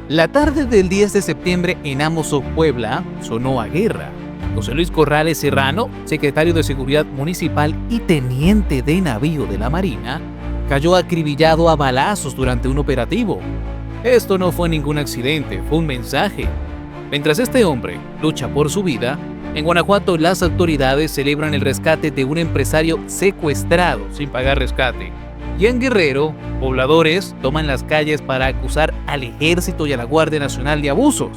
La tarde del 10 de septiembre en Amozoc, Puebla, sonó a guerra. José Luis Corrales Serrano, secretario de Seguridad Municipal y teniente de navío de la Marina, cayó acribillado a balazos durante un operativo. Esto no fue ningún accidente, fue un mensaje. Mientras este hombre lucha por su vida, en Guanajuato las autoridades celebran el rescate de un empresario secuestrado sin pagar rescate. Y en Guerrero, pobladores toman las calles para acusar al Ejército y a la Guardia Nacional de abusos.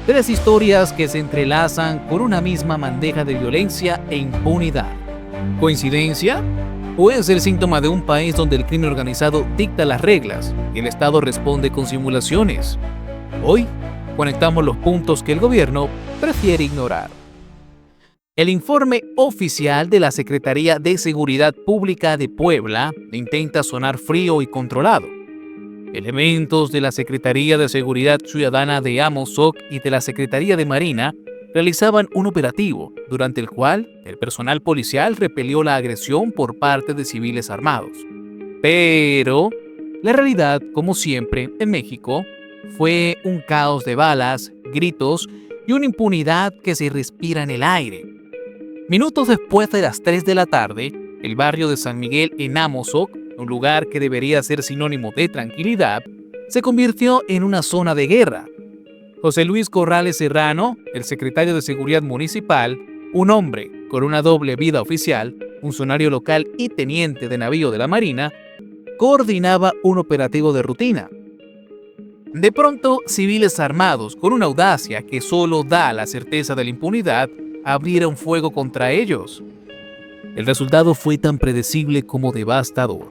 Tres historias que se entrelazan con una misma bandeja de violencia e impunidad. ¿Coincidencia? ¿O es el síntoma de un país donde el crimen organizado dicta las reglas y el Estado responde con simulaciones? Hoy conectamos los puntos que el gobierno prefiere ignorar. El informe oficial de la Secretaría de Seguridad Pública de Puebla intenta sonar frío y controlado. Elementos de la Secretaría de Seguridad Ciudadana de Amozoc y de la Secretaría de Marina realizaban un operativo, durante el cual el personal policial repelió la agresión por parte de civiles armados. Pero la realidad, como siempre en México, fue un caos de balas, gritos y una impunidad que se respira en el aire. Minutos después de las 3 de la tarde, el barrio de San Miguel en Amozoc, un lugar que debería ser sinónimo de tranquilidad, se convirtió en una zona de guerra. José Luis Corrales Serrano, el secretario de Seguridad Municipal, un hombre con una doble vida oficial, funcionario local y teniente de navío de la Marina, coordinaba un operativo de rutina. De pronto, civiles armados con una audacia que solo da la certeza de la impunidad, abrieron fuego contra ellos. El resultado fue tan predecible como devastador.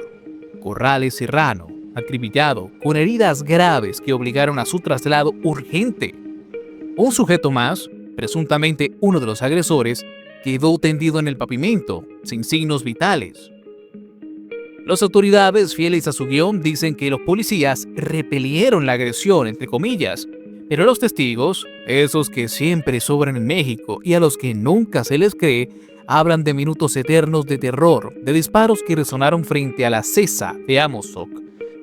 Corrales Serrano, acribillado, con heridas graves que obligaron a su traslado urgente. Un sujeto más, presuntamente uno de los agresores, quedó tendido en el pavimento, sin signos vitales. Las autoridades, fieles a su guión, dicen que los policías repelieron la agresión, entre comillas, pero los testigos, esos que siempre sobran en México y a los que nunca se les cree, hablan de minutos eternos de terror, de disparos que resonaron frente a la CESA de Amozoc,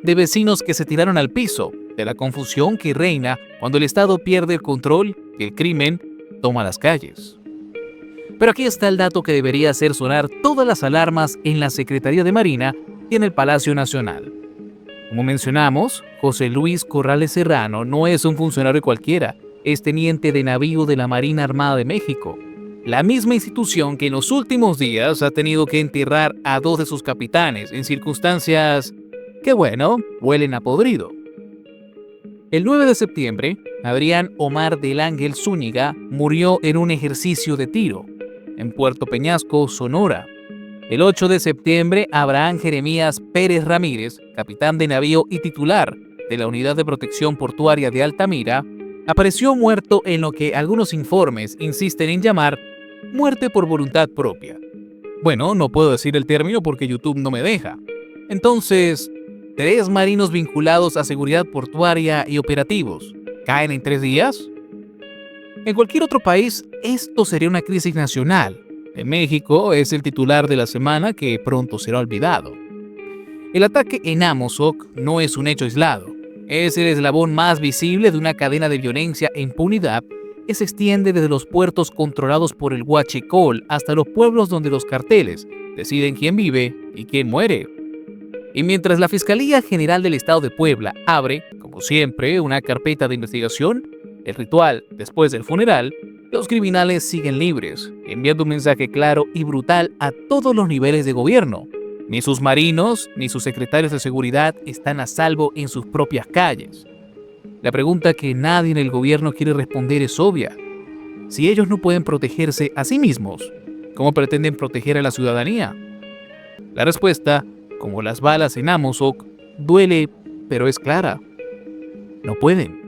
de vecinos que se tiraron al piso, de la confusión que reina cuando el Estado pierde el control y el crimen toma las calles. Pero aquí está el dato que debería hacer sonar todas las alarmas en la Secretaría de Marina y en el Palacio Nacional. Como mencionamos, José Luis Corrales Serrano no es un funcionario cualquiera, es teniente de navío de la Marina Armada de México, la misma institución que en los últimos días ha tenido que enterrar a 2 de sus capitanes en circunstancias que, bueno, huelen a podrido. El 9 de septiembre, Adrián Omar del Ángel Zúñiga murió en un ejercicio de tiro en Puerto Peñasco, Sonora. El 8 de septiembre, Abraham Jeremías Pérez Ramírez, capitán de navío y titular de la Unidad de Protección Portuaria de Altamira, apareció muerto en lo que algunos informes insisten en llamar muerte por voluntad propia. Bueno, no puedo decir el término porque YouTube no me deja. Entonces, 3 marinos vinculados a seguridad portuaria y operativos caen en 3 días. En cualquier otro país, esto sería una crisis nacional. En México es el titular de la semana que pronto será olvidado. El ataque en Amozoc no es un hecho aislado. Es el eslabón más visible de una cadena de violencia e impunidad que se extiende desde los puertos controlados por el huachicol hasta los pueblos donde los carteles deciden quién vive y quién muere. Y mientras la Fiscalía General del Estado de Puebla abre, como siempre, una carpeta de investigación, el ritual después del funeral, los criminales siguen libres, enviando un mensaje claro y brutal a todos los niveles de gobierno. Ni sus marinos ni sus secretarios de seguridad están a salvo en sus propias calles. La pregunta que nadie en el gobierno quiere responder es obvia. Si ellos no pueden protegerse a sí mismos, ¿cómo pretenden proteger a la ciudadanía? La respuesta, como las balas en Amozoc, duele, pero es clara. No pueden.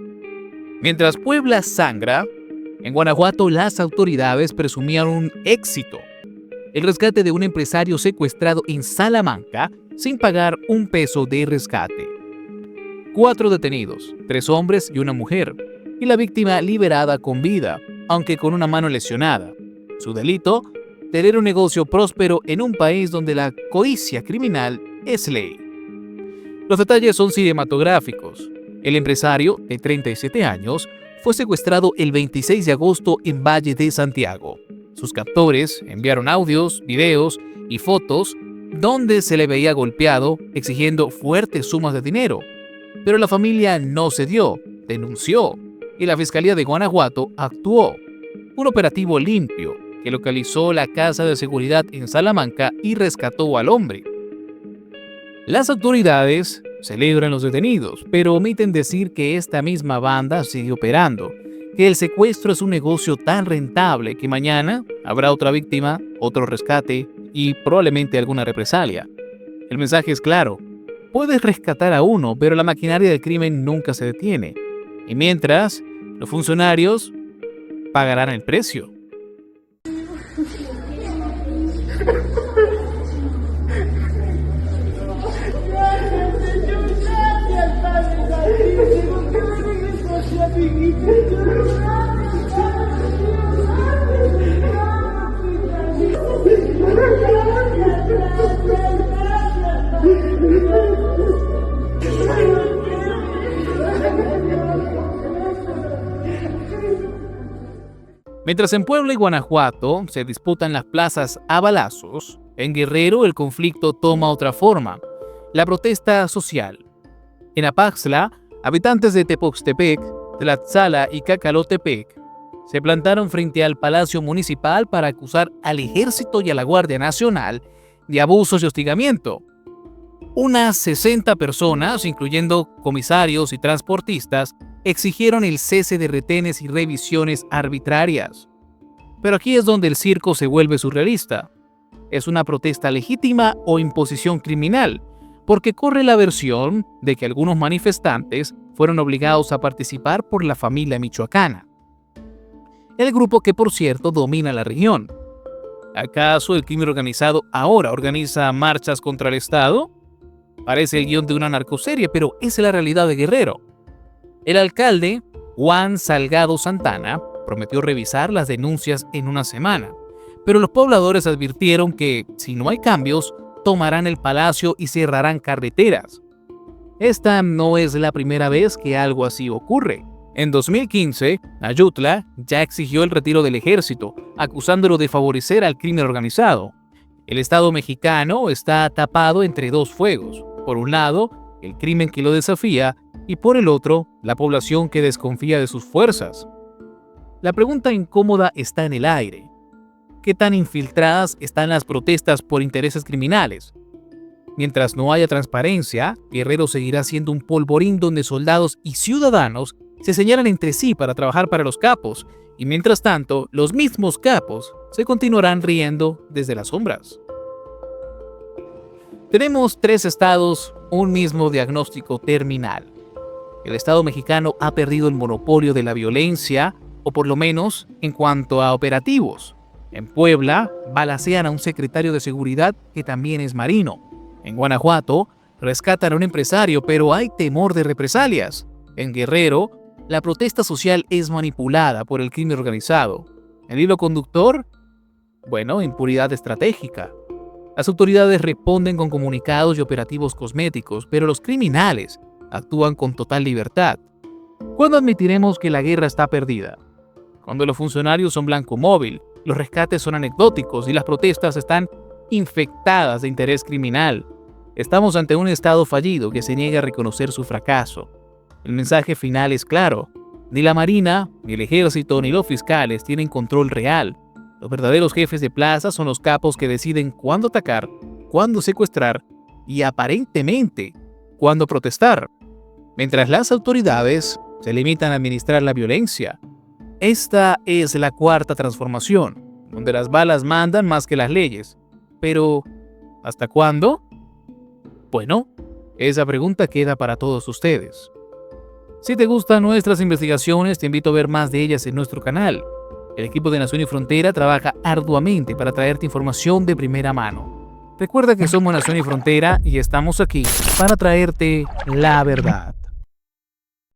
Mientras Puebla sangra, en Guanajuato las autoridades presumían un éxito: el rescate de un empresario secuestrado en Salamanca sin pagar un peso de rescate. 4 detenidos, 3 hombres y una mujer, y la víctima liberada con vida, aunque con una mano lesionada. Su delito: tener un negocio próspero en un país donde la codicia criminal es ley. Los detalles son cinematográficos. El empresario, de 37 años, fue secuestrado el 26 de agosto en Valle de Santiago. Sus captores enviaron audios, videos y fotos donde se le veía golpeado, exigiendo fuertes sumas de dinero. Pero la familia no cedió, denunció, y la Fiscalía de Guanajuato actuó. Un operativo limpio que localizó la casa de seguridad en Salamanca y rescató al hombre. Las autoridades celebran los detenidos, pero omiten decir que esta misma banda sigue operando, que el secuestro es un negocio tan rentable que mañana habrá otra víctima, otro rescate y probablemente alguna represalia. El mensaje es claro: puedes rescatar a uno, pero la maquinaria del crimen nunca se detiene. Y mientras, los funcionarios pagarán el precio. Mientras en Puebla y Guanajuato se disputan las plazas a balazos, en Guerrero el conflicto toma otra forma: la protesta social. En Apaxla, habitantes de Tepoxtepec, Tlaxcala y Cacalotepec se plantaron frente al Palacio Municipal para acusar al Ejército y a la Guardia Nacional de abusos y hostigamiento. Unas 60 personas, incluyendo comisarios y transportistas, exigieron el cese de retenes y revisiones arbitrarias. Pero aquí es donde el circo se vuelve surrealista. ¿Es una protesta legítima o imposición criminal? Porque corre la versión de que algunos manifestantes fueron obligados a participar por la familia michoacana, el grupo que, por cierto, domina la región. ¿Acaso el crimen organizado ahora organiza marchas contra el Estado? Parece el guión de una narcoserie, pero es la realidad de Guerrero. El alcalde, Juan Salgado Santana, prometió revisar las denuncias en una semana, pero los pobladores advirtieron que, si no hay cambios, tomarán el palacio y cerrarán carreteras. Esta no es la primera vez que algo así ocurre. En 2015, Ayutla ya exigió el retiro del ejército, acusándolo de favorecer al crimen organizado. El Estado mexicano está tapado entre dos fuegos: por un lado, el crimen que lo desafía, y por el otro, la población que desconfía de sus fuerzas. La pregunta incómoda está en el aire: ¿qué tan infiltradas están las protestas por intereses criminales? Mientras no haya transparencia, Guerrero seguirá siendo un polvorín donde soldados y ciudadanos se señalan entre sí para trabajar para los capos, y mientras tanto, los mismos capos se continuarán riendo desde las sombras. Tenemos 3 estados, un mismo diagnóstico terminal. El Estado mexicano ha perdido el monopolio de la violencia, o por lo menos en cuanto a operativos. En Puebla, balacean a un secretario de seguridad que también es marino. En Guanajuato, rescatan a un empresario, pero hay temor de represalias. En Guerrero, la protesta social es manipulada por el crimen organizado. ¿El hilo conductor? Bueno, impunidad estratégica. Las autoridades responden con comunicados y operativos cosméticos, pero los criminales actúan con total libertad. ¿Cuándo admitiremos que la guerra está perdida? Cuando los funcionarios son blanco móvil, los rescates son anecdóticos y las protestas están infectadas de interés criminal. Estamos ante un Estado fallido que se niega a reconocer su fracaso. El mensaje final es claro: ni la Marina, ni el Ejército, ni los fiscales tienen control real. Los verdaderos jefes de plaza son los capos que deciden cuándo atacar, cuándo secuestrar y, aparentemente, cuándo protestar, mientras las autoridades se limitan a administrar la violencia. Esta es la cuarta transformación, donde las balas mandan más que las leyes. Pero, ¿hasta cuándo? Bueno, esa pregunta queda para todos ustedes. Si te gustan nuestras investigaciones, te invito a ver más de ellas en nuestro canal. El equipo de Nación y Frontera trabaja arduamente para traerte información de primera mano. Recuerda que somos Nación y Frontera y estamos aquí para traerte la verdad.